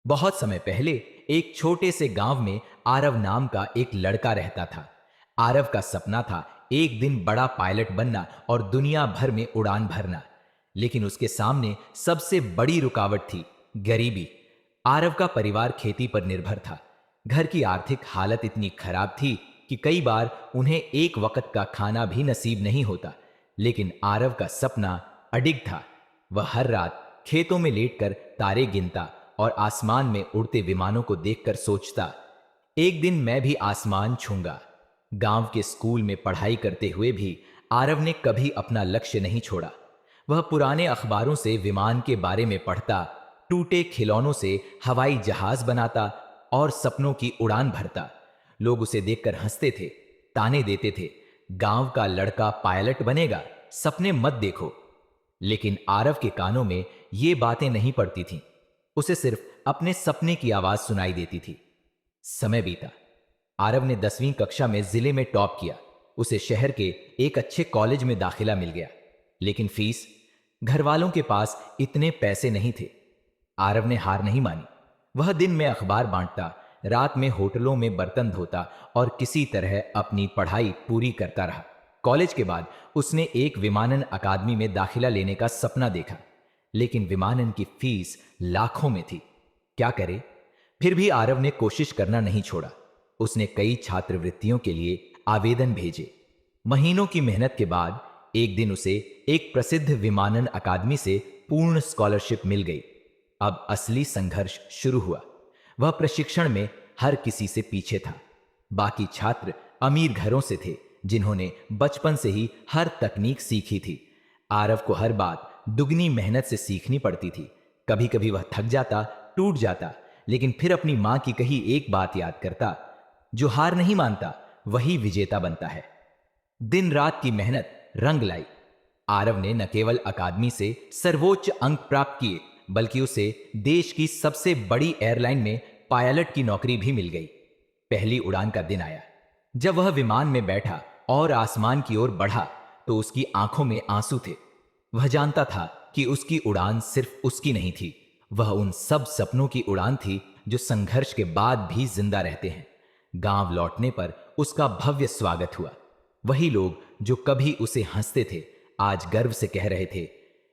बहुत समय पहले एक छोटे से गांव में आरव नाम का एक लड़का रहता था। आरव का सपना था एक दिन बड़ा पायलट बनना और दुनिया भर में उड़ान भरना। लेकिन उसके सामने सबसे बड़ी रुकावट थी गरीबी। आरव का परिवार खेती पर निर्भर था। घर की आर्थिक हालत इतनी खराब थी कि कई बार उन्हें एक वक्त का खाना भी नसीब नहीं होता। लेकिन आरव का सपना अडिग था। वह हर रात खेतों में लेटकर तारे गिनता और आसमान में उड़ते विमानों को देखकर सोचता, एक दिन मैं भी आसमान छूंगा। गांव के स्कूल में पढ़ाई करते हुए भी आरव ने कभी अपना लक्ष्य नहीं छोड़ा। वह पुराने अखबारों से विमान के बारे में पढ़ता, टूटे खिलौनों से हवाई जहाज बनाता और सपनों की उड़ान भरता। लोग उसे देखकर हंसते थे, ताने देते थे, गांव का लड़का पायलट बनेगा, सपने मत देखो। लेकिन आरव के कानों में ये बातें नहीं पड़ती थीं। उसे सिर्फ अपने सपने की आवाज सुनाई देती थी। समय बीता। आरव ने 10वीं कक्षा में जिले में टॉप किया। उसे शहर के एक अच्छे कॉलेज में दाखिला मिल गया। लेकिन फीस, घर वालों के पास इतने पैसे नहीं थे। आरव ने हार नहीं मानी। वह दिन में अखबार बांटता, रात में होटलों में बर्तन धोता और किसी तरह अपनी पढ़ाई पूरी करता रहा। कॉलेज के बाद उसने एक विमानन अकादमी में दाखिला लेने का सपना देखा। लेकिन विमानन की फीस लाखों में थी। क्या करे? फिर भी आरव ने कोशिश करना नहीं छोड़ा। उसने कई छात्रवृत्तियों के लिए आवेदन भेजे। महीनों की मेहनत के बाद एक दिन उसे एक प्रसिद्ध विमानन अकादमी से पूर्ण स्कॉलरशिप मिल गई। अब असली संघर्ष शुरू हुआ। वह प्रशिक्षण में हर किसी से पीछे था। बाकी छात्र अमीर घरों से थे, जिन्होंने बचपन से ही हर तकनीक सीखी थी। आरव को हर बात दुगनी मेहनत से सीखनी पड़ती थी। कभी कभी वह थक जाता, टूट जाता, लेकिन फिर अपनी मां की कही एक बात याद करता, जो हार नहीं मानता वही विजेता बनता है। दिन रात की मेहनत रंग लाई। आरव ने न केवल अकादमी से सर्वोच्च अंक प्राप्त किए, बल्कि उसे देश की सबसे बड़ी एयरलाइन में पायलट की नौकरी भी मिल गई। पहली उड़ान का दिन आया। जब वह विमान में बैठा और आसमान की ओर बढ़ा तो उसकी आंखों में आंसू थे। वह जानता था कि उसकी उड़ान सिर्फ उसकी नहीं थी, वह उन सब सपनों की उड़ान थी जो संघर्ष के बाद भी जिंदा रहते हैं। गांव लौटने पर उसका भव्य स्वागत हुआ। वही लोग जो कभी उसे हंसते थे, आज गर्व से कह रहे थे,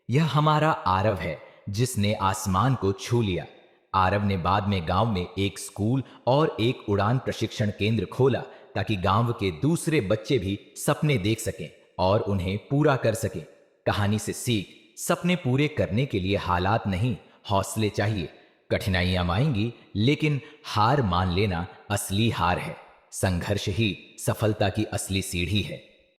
यह हमारा आरव है जिसने आसमान को छू लिया। आरव ने बाद में गांव में एक स्कूल और एक उड़ान प्रशिक्षण केंद्र खोला, ताकि गांव के दूसरे बच्चे भी सपने देख सकें और उन्हें पूरा कर सकें। कहानी से सीख, सपने पूरे करने के लिए हालात नहीं, हौसले चाहिए। कठिनाइयां आएंगी, लेकिन हार मान लेना असली हार है। संघर्ष ही सफलता की असली सीढ़ी है।